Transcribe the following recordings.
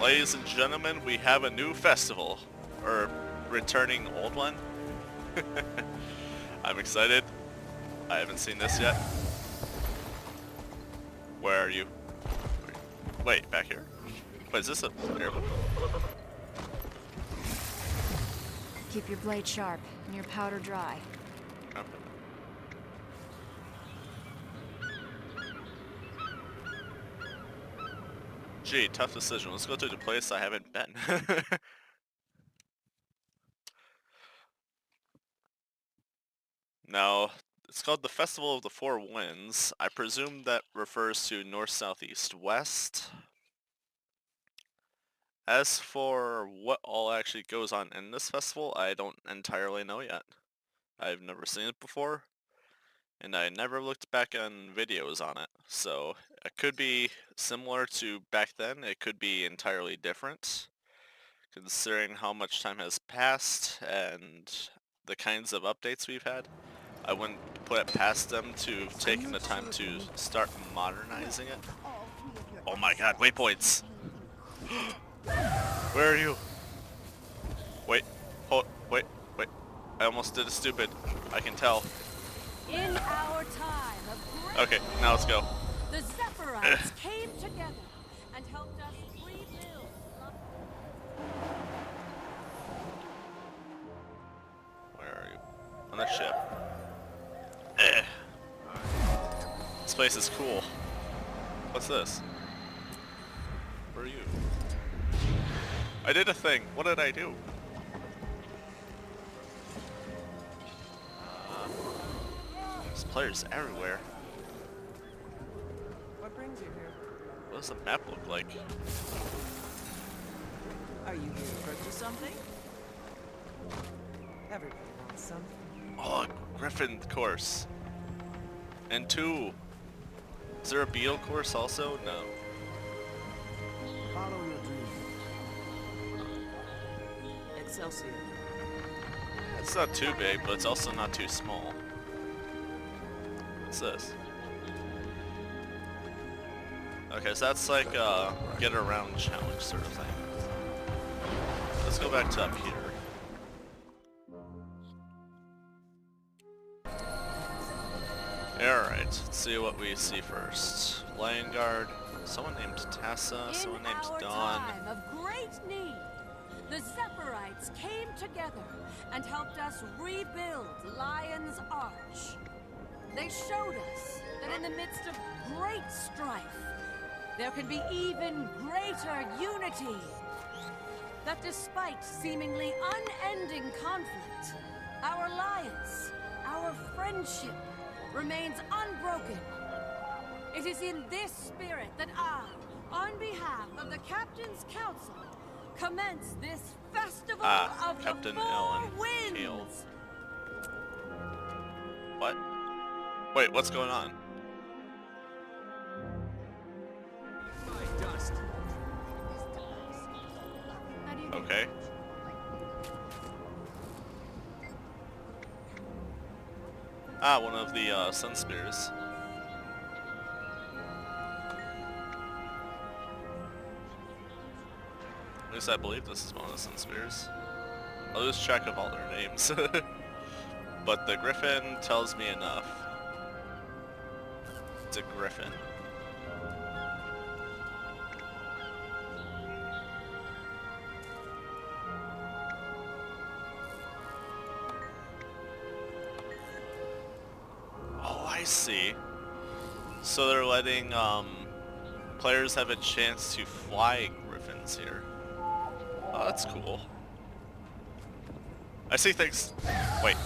Ladies and gentlemen, we have a new festival. Or returning old one. I'm excited. I haven't seen this yet. Where are you? Wait, back here? Wait, is this a airboat? Keep your blade sharp and your powder dry. Okay. Gee, tough decision. Let's go to the place I haven't been. Now, it's called the Festival of the Four Winds. I presume that refers to north, south, east, west. As for what all actually goes on in this festival, I don't entirely know yet. I've never seen it before, and I never looked back on videos on it. So it could be similar to back then, it could be entirely different, considering how much time has passed and the kinds of updates we've had. I wouldn't put it past them to taking the time to start modernizing it. Oh my god, waypoints! Where are you? Wait, wait. I almost did a stupid. I can tell. In our time of great Okay, now let's go. the Zephyrite came together and helped us rebuild. Where are you? On the ship. This place is cool. What's this? Where are you? I did a thing. What did I do? There's players everywhere. What brings you here? What does the map look like? Are you here to purchase something? Everybody wants something. Oh, Griffin course. And 2. Is there a beetle course also? No. Follow your dream. Excelsior. It's not too big, but it's also not too small. What's this? Okay, so that's like a get around challenge sort of thing. Let's go back to up here. Alright, let's see what we see first. Lion Guard, someone named Tassa, someone named In our Dawn. time of great need, the Zephyrite came together and helped us rebuild Lion's Arch. They showed us that in the midst of great strife, there can be even greater unity. That despite seemingly unending conflict, our alliance, our friendship, remains unbroken. It is in this spirit that I, on behalf of the Captain's Council, commence this festival of Captain the Four Ellen Winds. Kale. What? Wait, what's going on? Okay. Ah, one of the sun spears. At least I believe this is one of the sun spears. I lose track of all their names. But the griffin tells me enough. It's a griffin. I see. So they're letting players have a chance to fly griffins here. Oh, that's cool. I see things. Wait.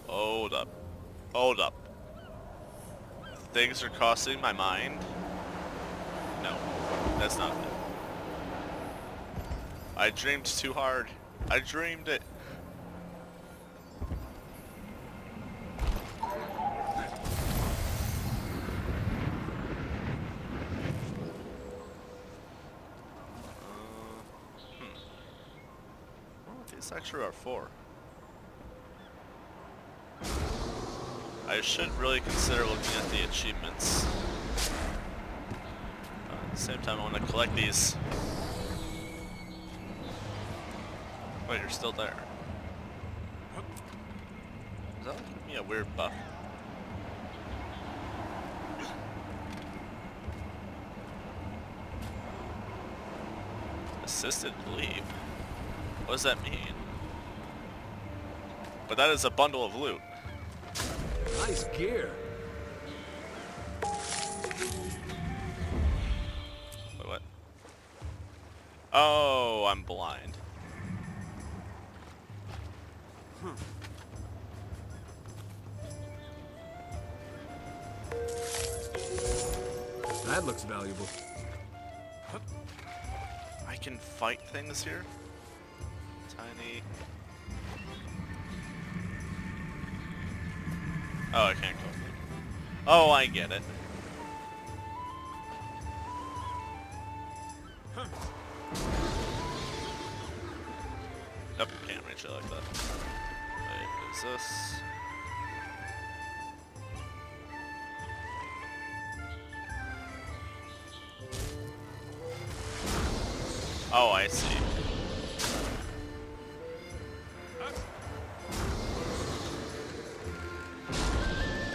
Hold up. Hold up. Things are crossing my mind. No, that's not it. I dreamed too hard. I dreamed it. These actually are 4. I should really consider looking at the achievements. Same time, I want to collect these. Wait, you're still there. Is that giving me a weird buff? Assisted leave? What does that mean? But that is a bundle of loot. Nice gear. Wait, what? Oh, I'm blind. That looks valuable. I can fight things here? Tiny. Oh, I can't go. Oh, I get it. Nope, can't reach it like that. Wait, is this? Oh, I see.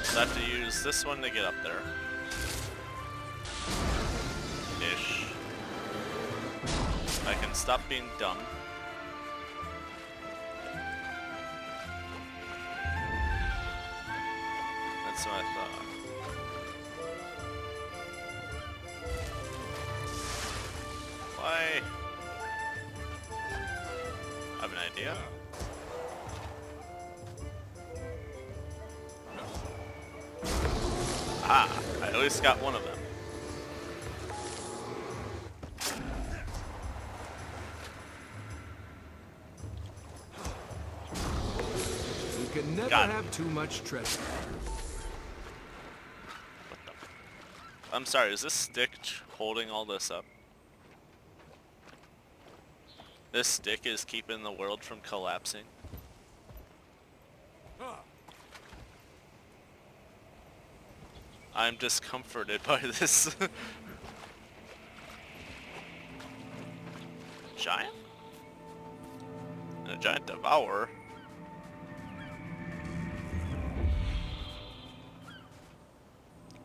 So I have to use this one to get up there. Ish. I can stop being dumb. That's what I thought. Why? I have an idea. Ah, I at least got one of them. You can never Got it. have too much treasure. I'm sorry, is this stick holding all this up? This stick is keeping the world from collapsing? I'm discomforted by this. Giant? A giant devourer?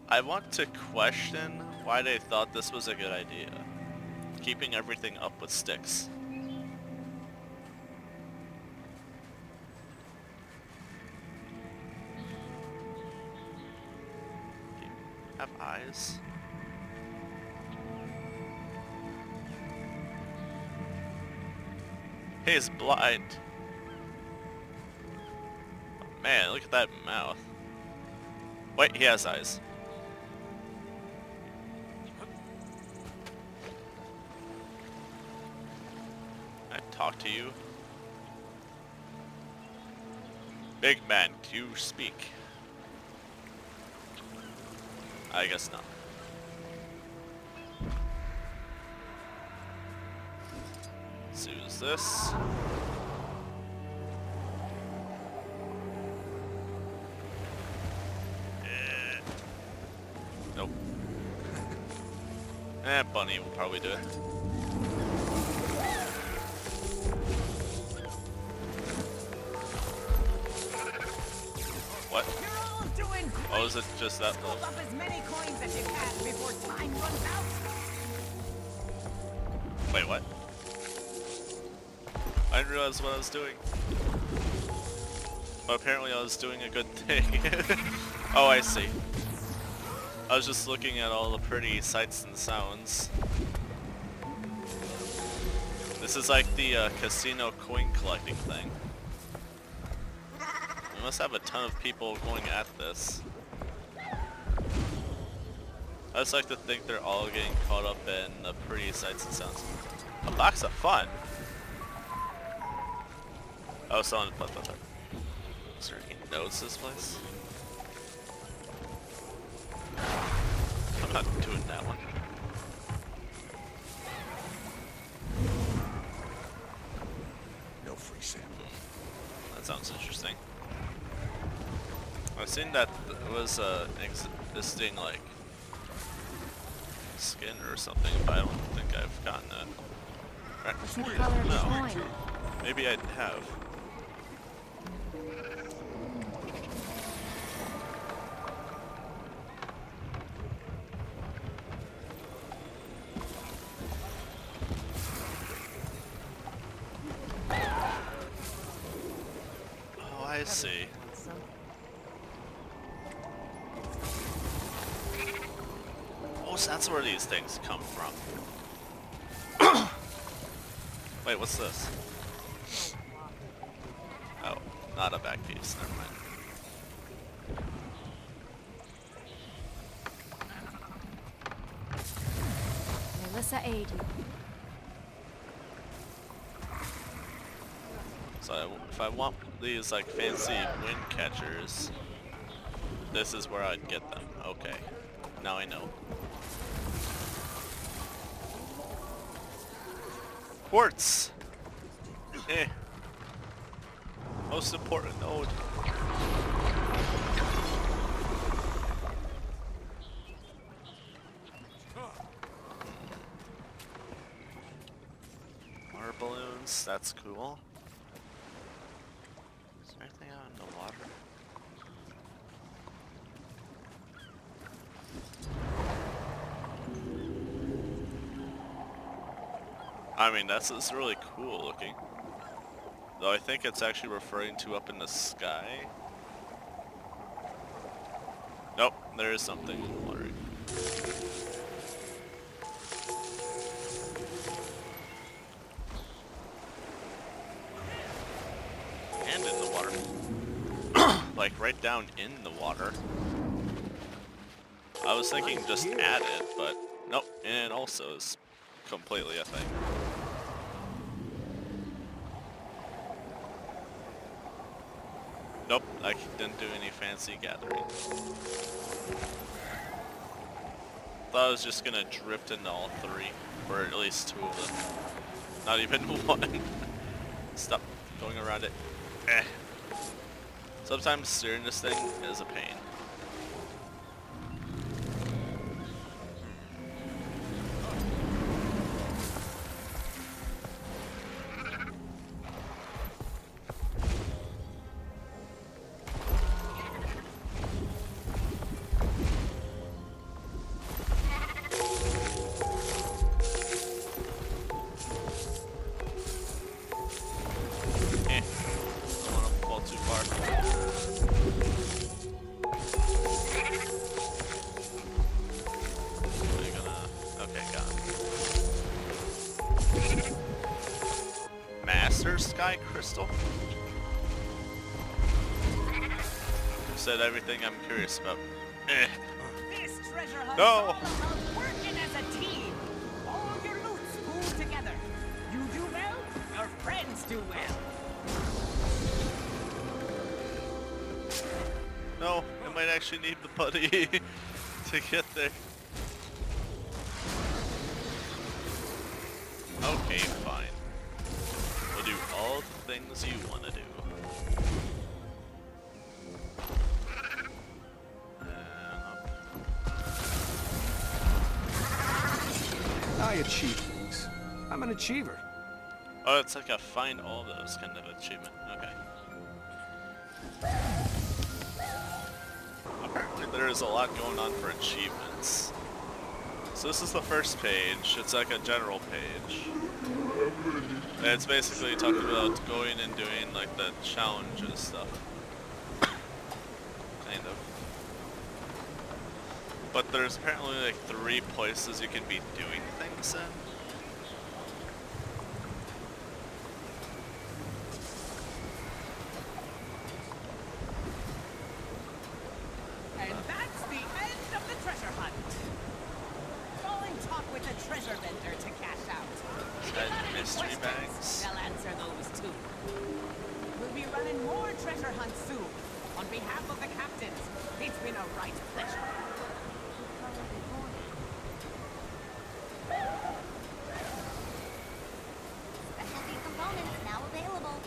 I want to question why they thought this was a good idea. Keeping everything up with sticks. Have eyes? He's blind. Oh, man, look at that mouth. Wait, he has eyes. I talk to you. Big man, do you speak? I guess not. Let's use this. Nope. Bunny will probably do it. What? You're all doing great. Oh, is it just that Scoop low? up as many coins as you can before time runs out. Wait, what? I didn't realize what I was doing. But apparently I was doing a good thing. Oh, I see. I was just looking at all the pretty sights and sounds. This is like the casino coin collecting thing. We must have a ton of people going at this. I just like to think they're all getting caught up in the pretty sights and sounds. A box of fun! Oh, someone put that there. Is there any notes this place? I'm not doing that one. No free sample. That sounds interesting. I've seen that there was existing like skin or something, but I don't think I've gotten it. What's the color of the No. coin? Maybe I have. Oh, I see. Want something? Oh, so that's where these things come from. Wait, what's this? Oh, not a back piece, never mind. Melissa aid you. So if I want these like fancy wind catchers, this is where I'd get them. Okay, now I know. Quartz! Eh. Most important node. Water balloons, that's cool. Is there anything out in the water? I mean, this is really cool looking. Though I think it's actually referring to up in the sky. Nope, there is something in the water. And in the water. Like right down in the water. I was thinking just add it, but nope, and it also is completely a thing. Nope, I didn't do any fancy gathering. Thought I was just gonna drift into all three, or at least two of them. Not even one. Stop going around it. Eh. Sometimes steering this thing is a pain. Sky crystal? Said everything I'm curious about. Eh. This treasure hunt No. is all about working as a team. All your loot's pooled together. You do well, your friends do well. No, I might actually need the buddy to get there. Okay, fine. We'll do all the things you want to do. I achieve things. I'm an achiever. Oh, it's like a find all those kind of achievement. Okay. Apparently there is a lot going on for achievements. So this is the first page. It's like a general page. And it's basically talking about going and doing like the challenges stuff. Kind of. But there's apparently like 3 places you can be doing things in. And that's the end of the treasure hunt. Go and talk with the treasure vendor to cash out. And mystery Questions? bags. They'll answer those too. We'll be running more treasure hunts soon. On behalf of the captains, it's been a right pleasure. Specialty components now available.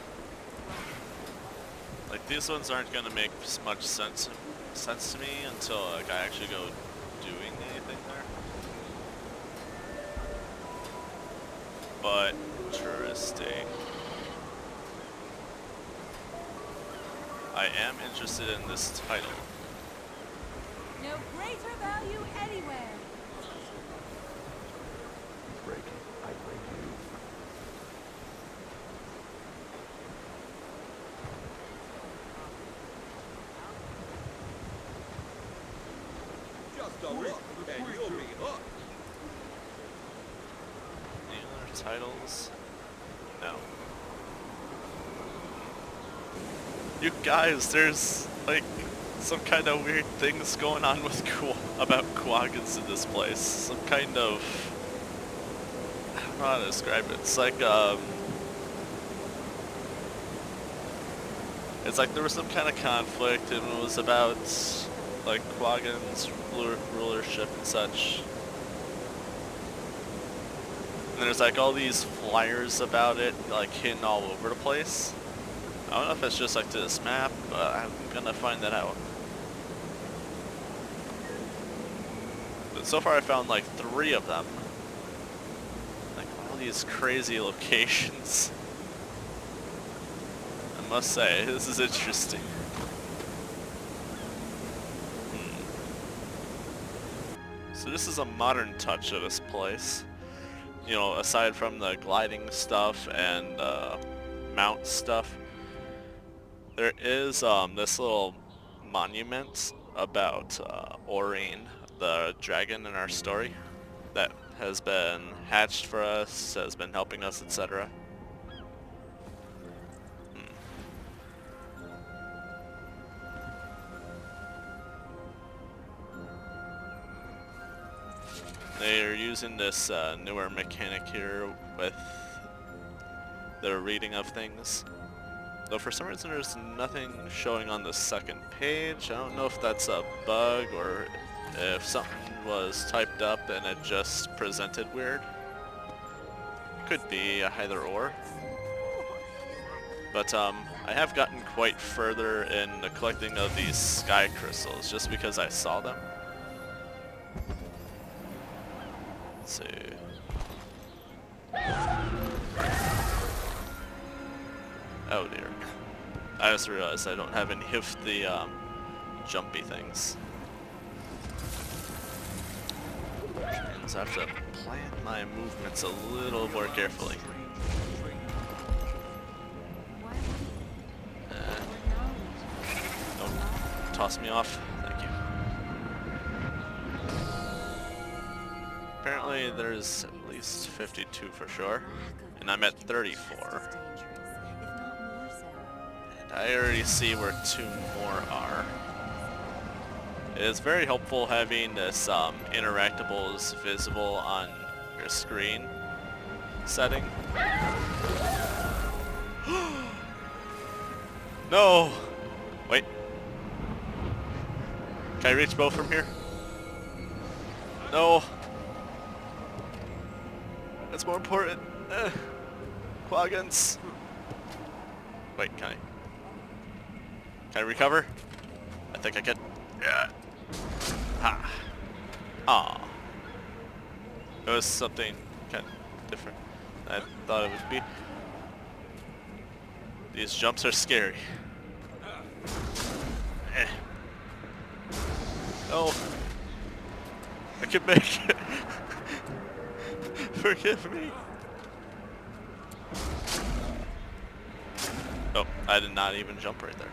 Like these ones aren't gonna make much sense to me until like I actually go doing anything there. But interesting. I am interested in this title. No greater value anywhere. Break it. I break you. Just a look, and you'll be hooked. Any other titles? No. You guys, there's like some kind of weird things going on with about quaggans in this place. Some kind of, I don't know how to describe it. It's like there was some kind of conflict, and it was about like quaggan's rulership and such. And there's like all these flyers about it, like hidden all over the place. I don't know if it's just like this map, but I'm gonna find that out. But so far I found like 3 of them. Like all these crazy locations. I must say, this is interesting. So this is a modern touch of this place. You know, aside from the gliding stuff and mount stuff. There is this little monument about Aurine, the dragon in our story, that has been hatched for us, has been helping us, etc. They're using this newer mechanic here with their reading of things. Though for some reason there's nothing showing on the second page. I don't know if that's a bug or if something was typed up and it just presented weird. Could be either or. But I have gotten quite further in the collecting of these sky crystals just because I saw them. Let's see. Oh dear. I just realized I don't have any of the jumpy things. Which means I have to plan my movements a little more carefully. Don't toss me off. Thank you. Apparently there's at least 52 for sure. And I'm at 34. I already see where 2 more are. It is very helpful having this interactables visible on your screen setting. No! Wait. Can I reach both from here? No! That's more important. Quaggans. Wait, can I recover? I think I can. Yeah. Ha. Aw. It was something kind of different than I thought it would be. These jumps are scary. Eh. No. I can make it. Forgive me. Oh, I did not even jump right there.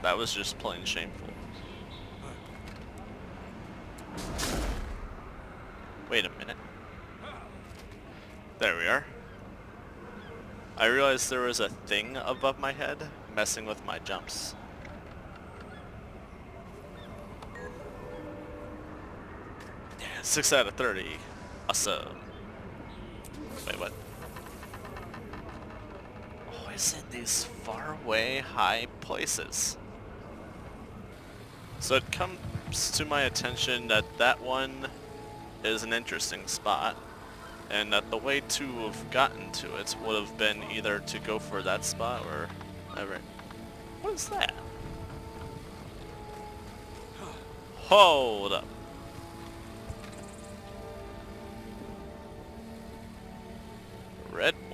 That was just plain shameful. Wait a minute. There we are. I realized there was a thing above my head messing with my jumps. Yeah, 6 out of 30. Awesome. Wait, what? Always in these faraway high places. So it comes to my attention that that one is an interesting spot, and that the way to have gotten to it would have been either to go for that spot or whatever. What is that? Hold up.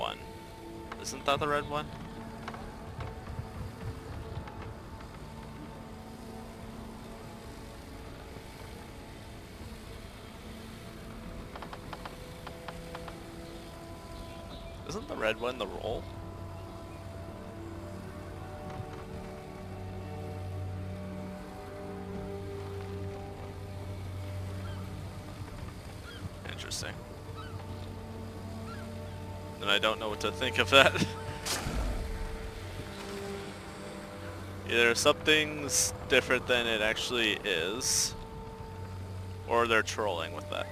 one. Isn't that the red one? Isn't the red one the roll? Interesting. And I don't know what to think of that. Either something's different than it actually is, or they're trolling with that.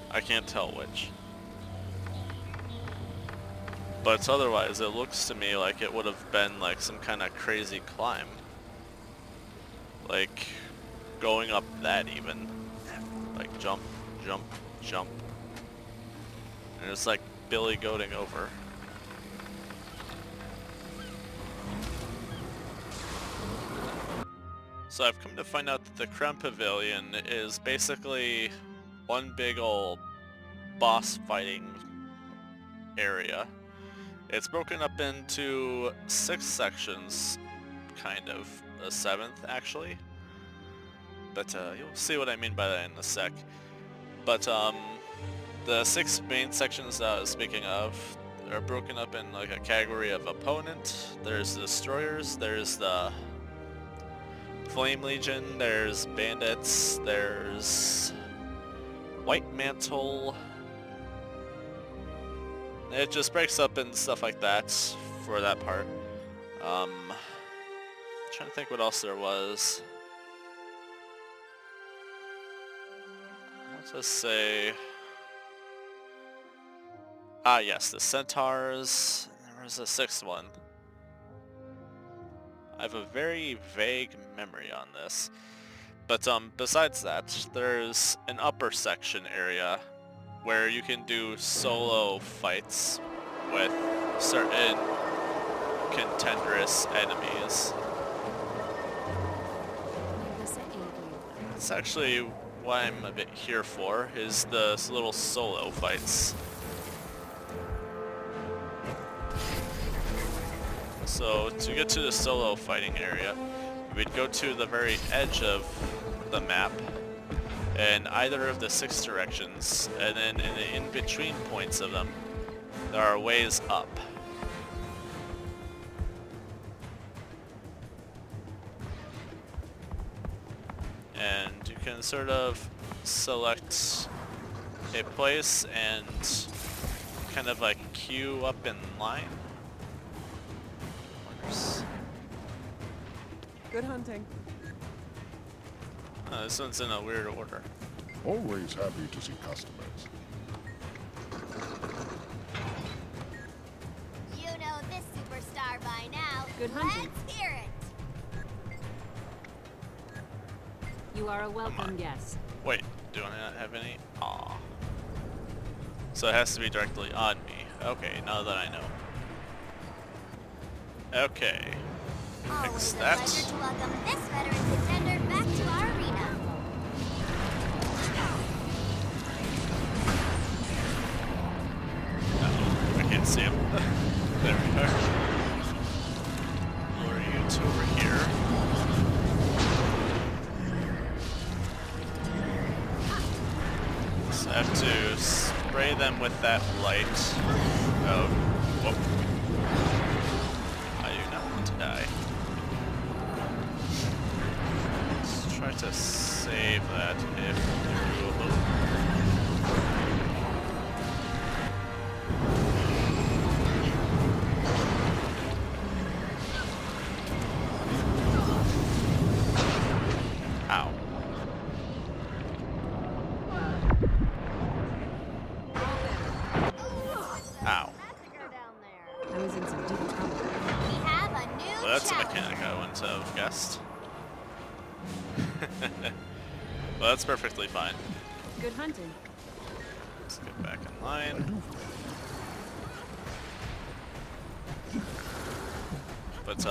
I can't tell which. But otherwise, it looks to me like it would have been like some kind of crazy climb. Like, going up that even. Like, jump, jump, jump. And it's like Billy goating over. So I've come to find out that the Crown Pavilion is basically one big old boss fighting area. It's broken up into 6 sections, kind of. A 7th, actually. But you'll see what I mean by that in a sec. But the 6 main sections speaking of are broken up in like a category of opponent. There's the destroyers, there's the Flame Legion, there's bandits, there's White Mantle. It just breaks up and stuff like that for that part. Trying to think what else there was. Let's just say... Ah yes, the centaurs. There was a 6th one. I have a very vague memory on this. But besides that, there's an upper section area where you can do solo fights with certain contendrous enemies. That's actually what I'm a bit here for, is the little solo fights. So to get to the solo fighting area, we'd go to the very edge of the map in either of the 6 directions, and then in the in-between points of them, there are ways up. And you can sort of select a place and kind of like queue up in line. Good hunting. This one's in a weird order. Always happy to see customers. You know this superstar by now. Good hunting. Let's hear it. You are a welcome guest. Wait, do I not have any? Aw. So it has to be directly on me. Okay, now that I know. Okay. Always Fix a that. pleasure to welcome this veteran contender back to our arena. I can't see him. There we are. Lure you to over here. So I have to spray them with that light. Oh, whoop. I do not want to die. Let's try to save that if doable. Ow. Ow. Massacre down there. I was in some deep trouble. We have a new Well, that's a challenge. mechanic I wouldn't have guessed. Well, that's perfectly fine. Good hunting. Let's get back in line. But,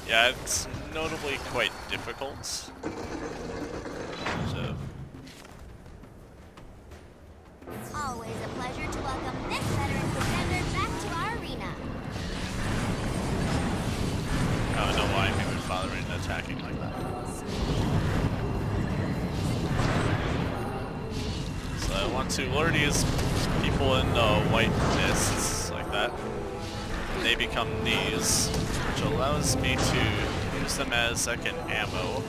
yeah, it's notably quite difficult. So, Always a pleasure to welcome this veteran contender back to lure these people in the white mists like that. They become these, which allows me to use them as second ammo.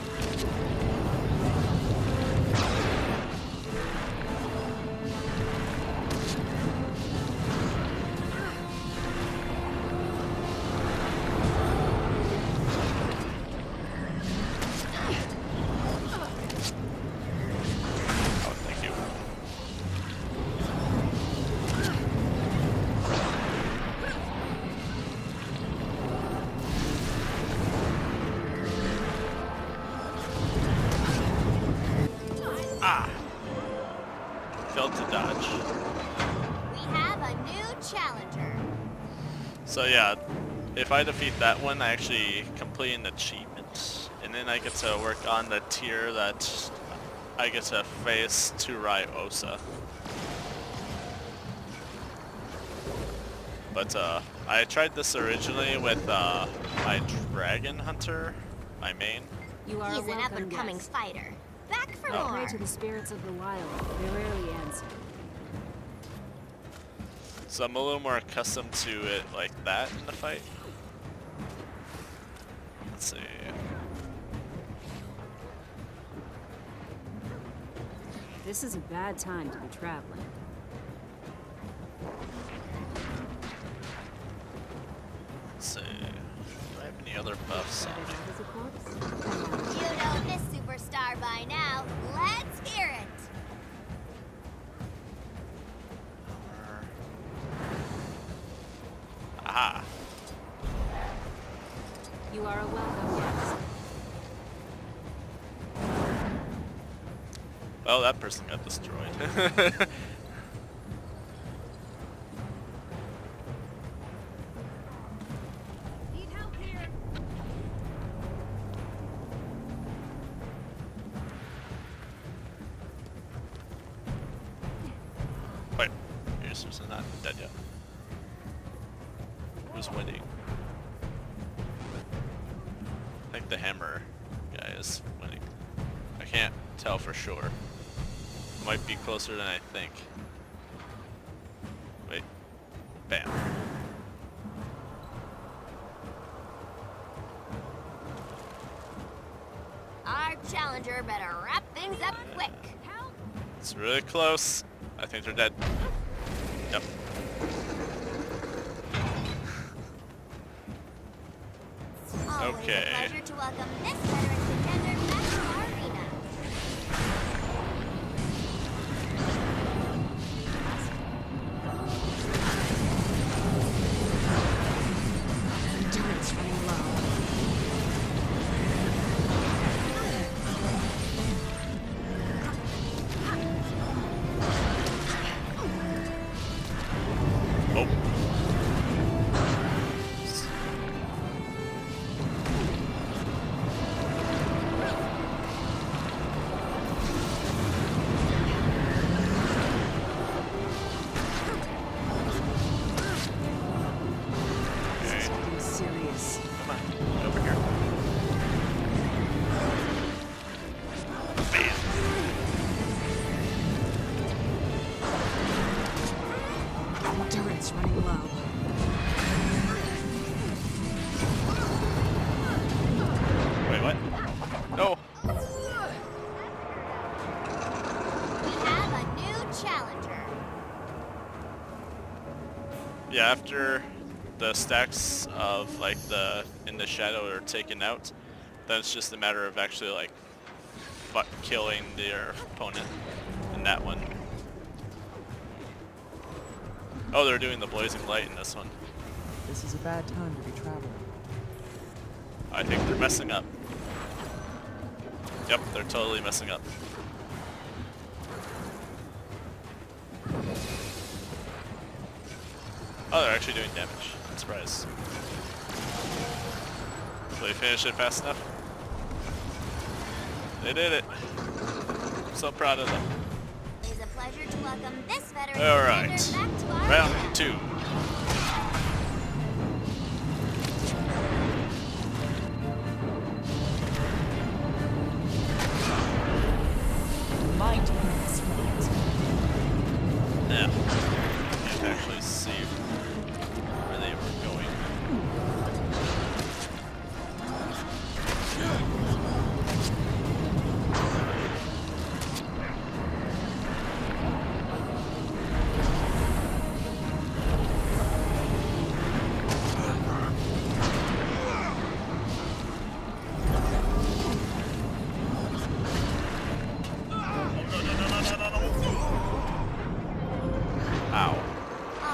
Failed to dodge. We have a new challenger. So yeah, if I defeat that one, I actually complete an achievement, and then I get to work on the tier that I get to face Turai Osa. But I tried this originally with my dragon hunter, my main. You are He's a an welcome up-and-coming guest. fighter. Back for Oh. more. Pray to the spirits of the wild. They rarely answer. So I'm a little more accustomed to it like that in the fight. Let's see. This is a bad time to be traveling. Let's see. Do I have any other buffs on me? That is a corpse? You know this superstar by now. Let's hear it. Aha. You are a welcome guest. Well, that person got destroyed. Need help here. Wait, yours is not dead yet. Who's winning? I think the hammer guy is winning. I can't tell for sure. Might be closer than I think. Wait. Bam. Our challenger better wrap things up quick. It's really close. I think they're dead. Yep. Always Okay. a pleasure to welcome this veteran contender back to our arena. Endurance running low. Oh. Okay. Something serious. Come on, get over here. Bam. Endurance running low. Wait, what? No. We have a new challenger. Yeah, after the stacks of like in the shadow are taken out, then it's just a matter of actually like killing their opponent in that one. Oh, they're doing the blazing light in this one. This is a bad time to be traveling. I think they're messing up. Yep, they're totally messing up. Oh, they're actually doing damage. I'm surprised. Will they finish it fast enough? They did it. I'm so proud of them. It is a pleasure to welcome this veteran All right. contender back to our Round arena. 2. Might be this right.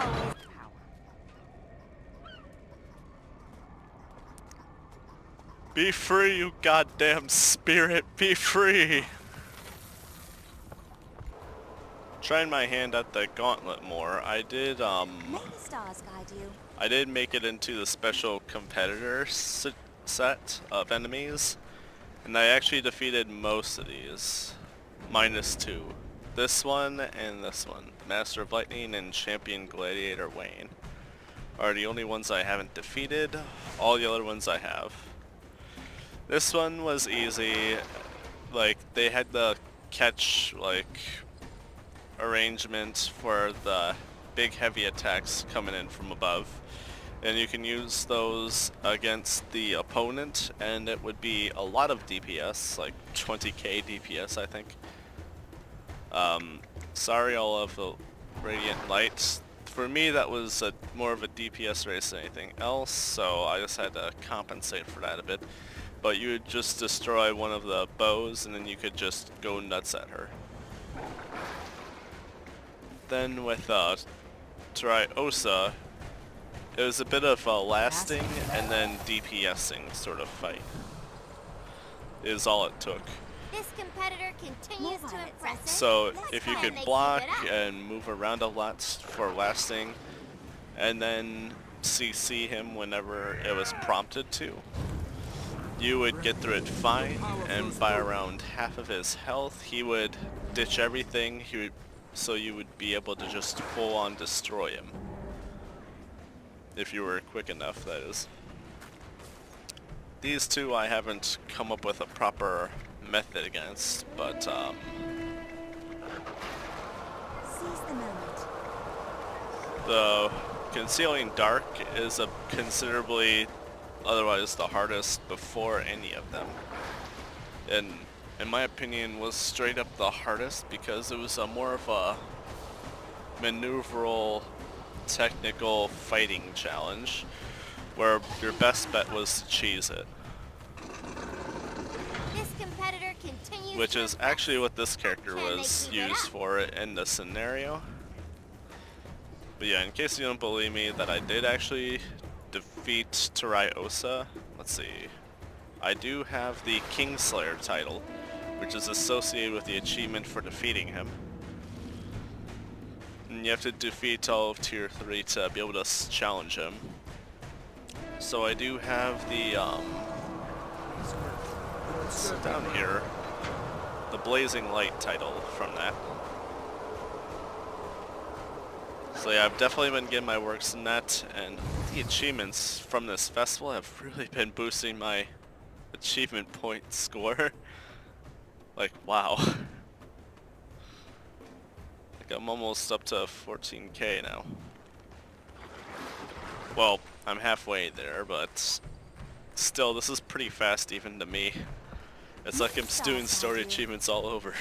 always Be free, you goddamn spirit, be free! Trying my hand at the gauntlet more. I did may the stars guide you. I did make it into the special competitor set of enemies, and I actually defeated most of these, minus 2. This one and this one, Master of Lightning and Champion Gladiator Wayne, are the only ones I haven't defeated. All the other ones I have. This one was easy. Like, they had the catch, like, arrangement for the big heavy attacks coming in from above, and you can use those against the opponent, and it would be a lot of DPS, like 20k DPS I think. Sorry all of the radiant lights. For me that was more of a DPS race than anything else, so I just had to compensate for that a bit. But you would just destroy one of the bows and then you could just go nuts at her. Then with Triosa, it was a bit of a lasting and then DPSing sort of fight. Is all it took. This competitor continues to impress us. So Let's if you try could and keep block it up. and move around a lot for lasting, and then CC him whenever it was prompted to, you would get through it fine, and by around half of his health he would ditch everything. So you would be able to just full on destroy him. If you were quick enough, that is. These two I haven't come up with a proper method against, but Seize the moment. the Concealing Dark is a considerably, otherwise the hardest before any of them. And in my opinion was straight up the hardest because it was a more of a maneuveral, technical fighting challenge where your best bet was to cheese it. This competitor continues Which to is impress. actually what this character Can they was keep it used up? for in the scenario. But yeah, in case you don't believe me that I did actually defeat Triosa, let's see. I do have the Kingslayer title, which is associated with the achievement for defeating him. And you have to defeat all of tier 3 to be able to challenge him. So I do have the it's down here, the Blazing Light title from that. So yeah, I've definitely been getting my works in that, and the achievements from this festival have really been boosting my achievement point score. Like, wow. Like, I'm almost up to 14k now. Well, I'm halfway there, but still, this is pretty fast even to me. It's like I'm doing story achievements all over.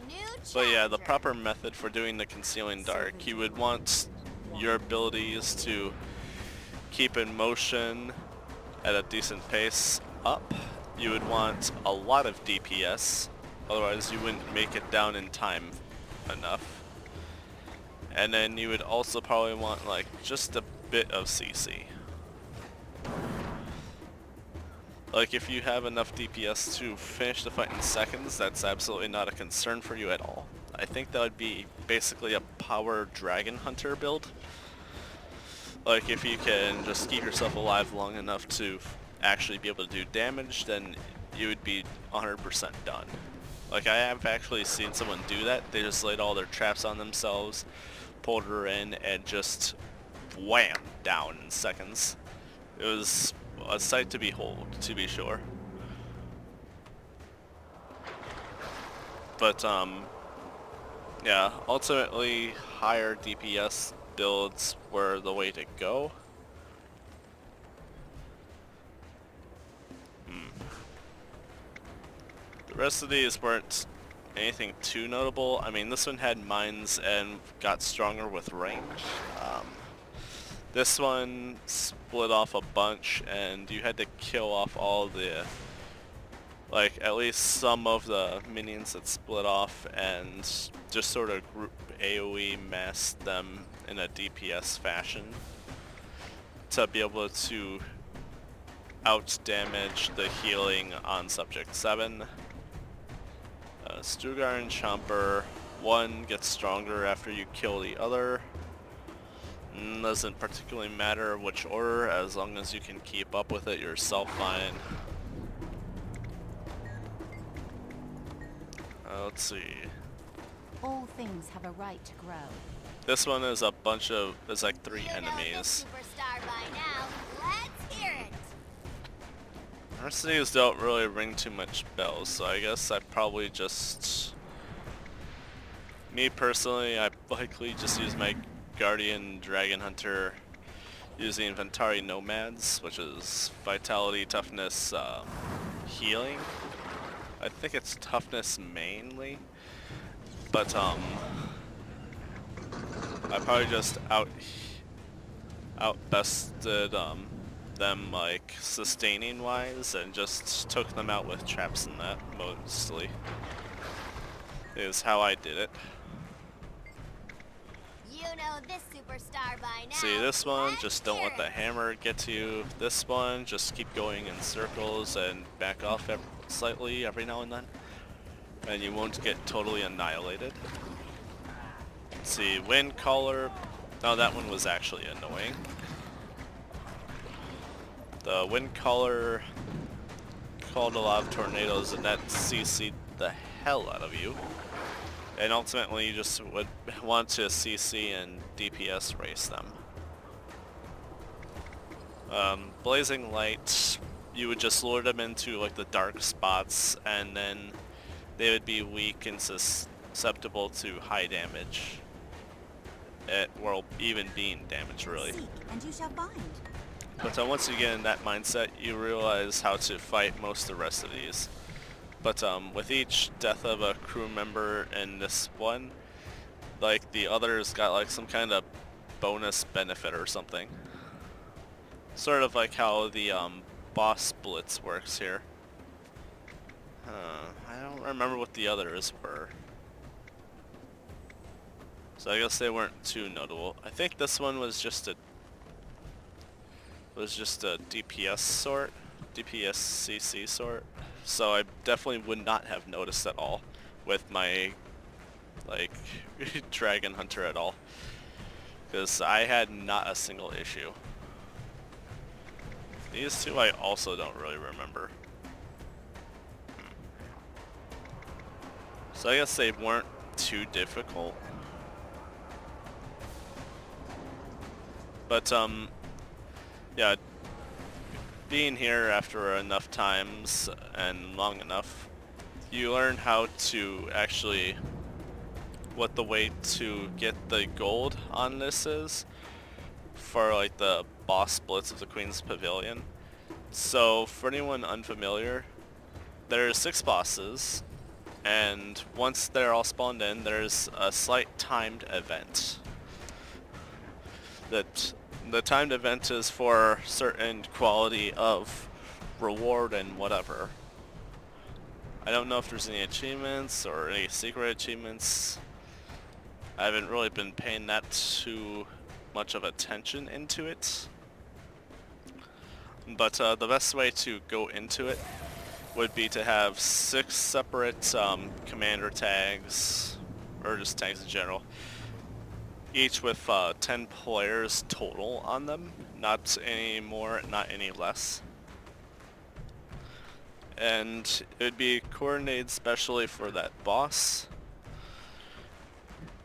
New But yeah, the chapter. proper method for doing the Concealing Dark, you would want your abilities to keep in motion at a decent pace up. You would want a lot of DPS, otherwise you wouldn't make it down in time enough. And then you would also probably want like just a bit of CC. Like if you have enough DPS to finish the fight in seconds, that's absolutely not a concern for you at all. I think that would be basically a power dragon hunter build. Like if you can just keep yourself alive long enough to actually be able to do damage, then you would be 100% done. Like I have actually seen someone do that. They just laid all their traps on themselves, pulled her in, and just wham, down in seconds. It was a sight to behold, to be sure. But yeah, ultimately higher DPS builds were the way to go. The rest of these weren't anything too notable. I mean, this one had mines and got stronger with range. This one split off a bunch and you had to kill off all the like at least some of the minions that split off and just sort of group AoE mass them in a DPS fashion to be able to out damage the healing on subject 7. Stugar and Chomper, one gets stronger after you kill the other. Doesn't particularly matter which order, as long as you can keep up with it yourself fine. Let's see. All things have a right to grow. This one is a bunch of, there's like 3 You know enemies. this superstar by now. Let's hear it. Mercenaries don't really ring too much bells, so I guess I probably just... Me personally, I likely just use my Guardian Dragon Hunter using Ventari Nomads, which is Vitality, Toughness, Healing. I think it's Toughness mainly, but I probably just outbested them like sustaining wise and just took them out with traps and that mostly is how I did it. You know this superstar by now. See, this one, Let's just don't hear let the it. hammer get to you. This one, just keep going in circles and back off slightly every now and then, and you won't get totally annihilated. See, Wind Caller, no, that one was actually annoying. The Wind Caller called a lot of tornadoes and that CC'd the hell out of you. And ultimately you just would want to CC and DPS race them. Blazing Light, you would just lure them into like the dark spots and then they would be weak and susceptible to high damage. Well, even being damage really. Seek, and you shall find. But once you get in that mindset, you realize how to fight most of the rest of these. But with each death of a crew member in this one, like the others got like some kind of bonus benefit or something. Sort of like how the boss blitz works here. I don't remember what the others were. So I guess they weren't too notable. I think this one was just a DPS sort, DPS CC sort. So I definitely would not have noticed at all with my like Dragon Hunter at all, because I had not a single issue. These two I also don't really remember. So I guess they weren't too difficult. But yeah, being here after enough times and long enough, you learn how to actually, what the way to get the gold on this is for like the boss splits of the Queen's Pavilion. So for anyone unfamiliar, there's 6 bosses, and once they're all spawned in, there's a slight timed event. The timed event is for certain quality of reward and whatever. I don't know if there's any achievements or any secret achievements. I haven't really been paying that too much of attention into it. But the best way to go into it would be to have 6 separate commander tags, or just tags in general, each with 10 players total on them, not any more, not any less. And it would be coordinated specially for that boss.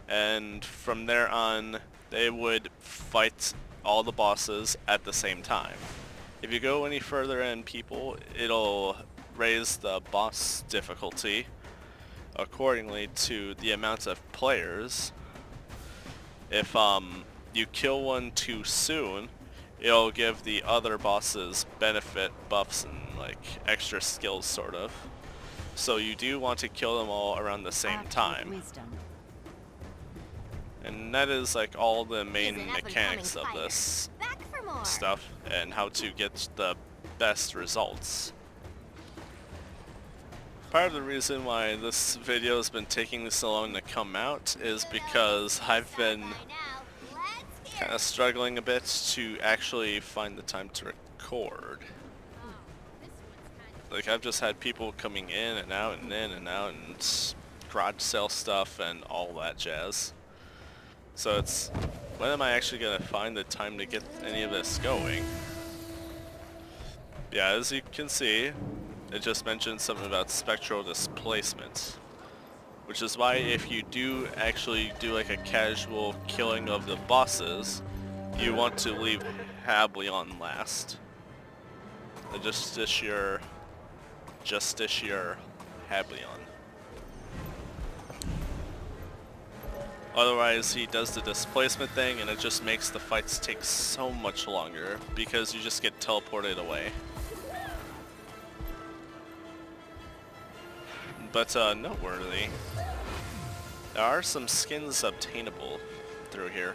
And from there on, they would fight all the bosses at the same time. If you go any further in people, it'll raise the boss difficulty accordingly to the amount of players. If you kill one too soon, it'll give the other bosses benefit buffs and like extra skills sort of. So you do want to kill them all around the same time. Wisdom. And that is like all the He's main an mechanics of up-and-coming this fighter. Back for more. stuff and how to get the best results. Part of the reason why this video has been taking so long to come out is because I've been kind of struggling a bit to actually find the time to record. Like, I've just had people coming in and out and in and out and garage sale stuff and all that jazz. So it's, when am I actually going to find the time to get any of this going? Yeah, as you can see, it just mentioned something about spectral displacement. Which is why if you do actually do like a casual killing of the bosses, you want to leave Hablion last. The Justiciar Hablion. Otherwise he does the displacement thing and it just makes the fights take so much longer because you just get teleported away. But noteworthy, there are some skins obtainable through here.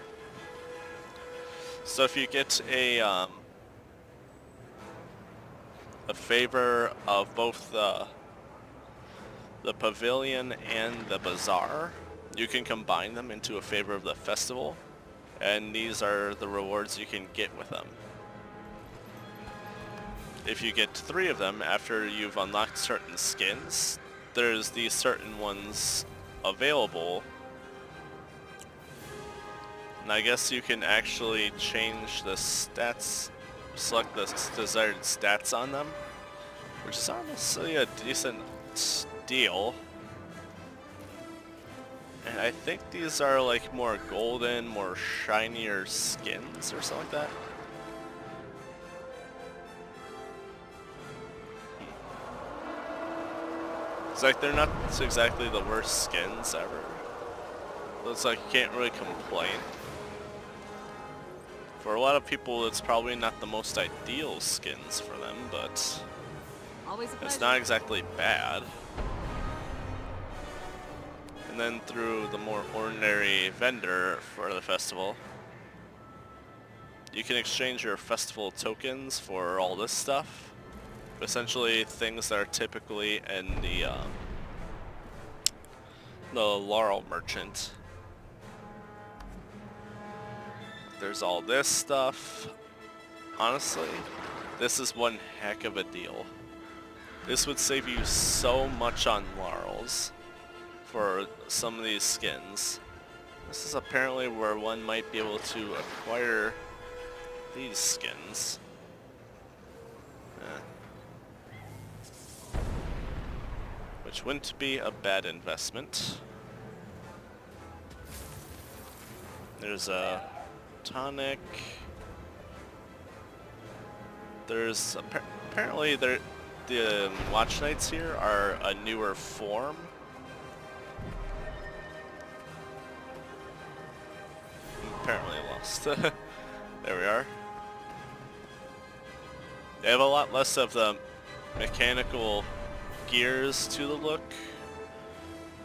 So if you get a favor of both the pavilion and the bazaar, you can combine them into a favor of the festival, and these are the rewards you can get with them. If you get 3 of them after you've unlocked certain skins, there's these certain ones available, and I guess you can actually change the stats, select the desired stats on them, which is honestly a decent deal. And I think these are like more golden, more shinier skins or something like that. It's like they're not exactly the worst skins ever. It's like you can't really complain. For a lot of people, it's probably not the most ideal skins for them, but it's not exactly bad. And then through the more ordinary vendor for the festival, you can exchange your festival tokens for all this stuff. Essentially things that are typically in the Laurel Merchant. There's all this stuff. Honestly, this is one heck of a deal. This would save you so much on Laurels for some of these skins. This is apparently where one might be able to acquire these skins. Which wouldn't be a bad investment. There's a tonic. There's apparently the Watch Knights here are a newer form. Apparently lost. There we are. They have a lot less of the mechanical gears to the look,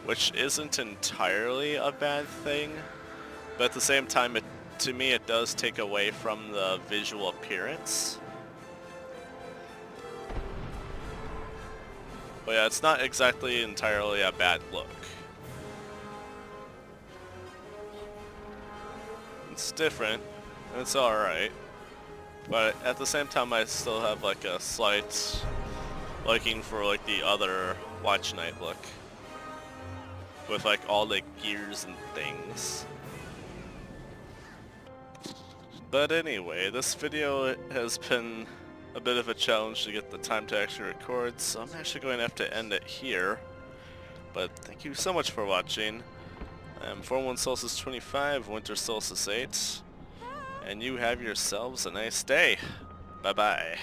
which isn't entirely a bad thing, but at the same time, to me it does take away from the visual appearance. But yeah, it's not exactly entirely a bad look. It's different, and it's alright, but at the same time I still have like a slight liking for like the other Watch Knight look, with like all the gears and things. But anyway, this video has been a bit of a challenge to get the time to actually record, so I'm actually going to have to end it here. But thank you so much for watching. I'm 41 Solstice 25, Winter Solstice 8, and you have yourselves a nice day. Bye bye.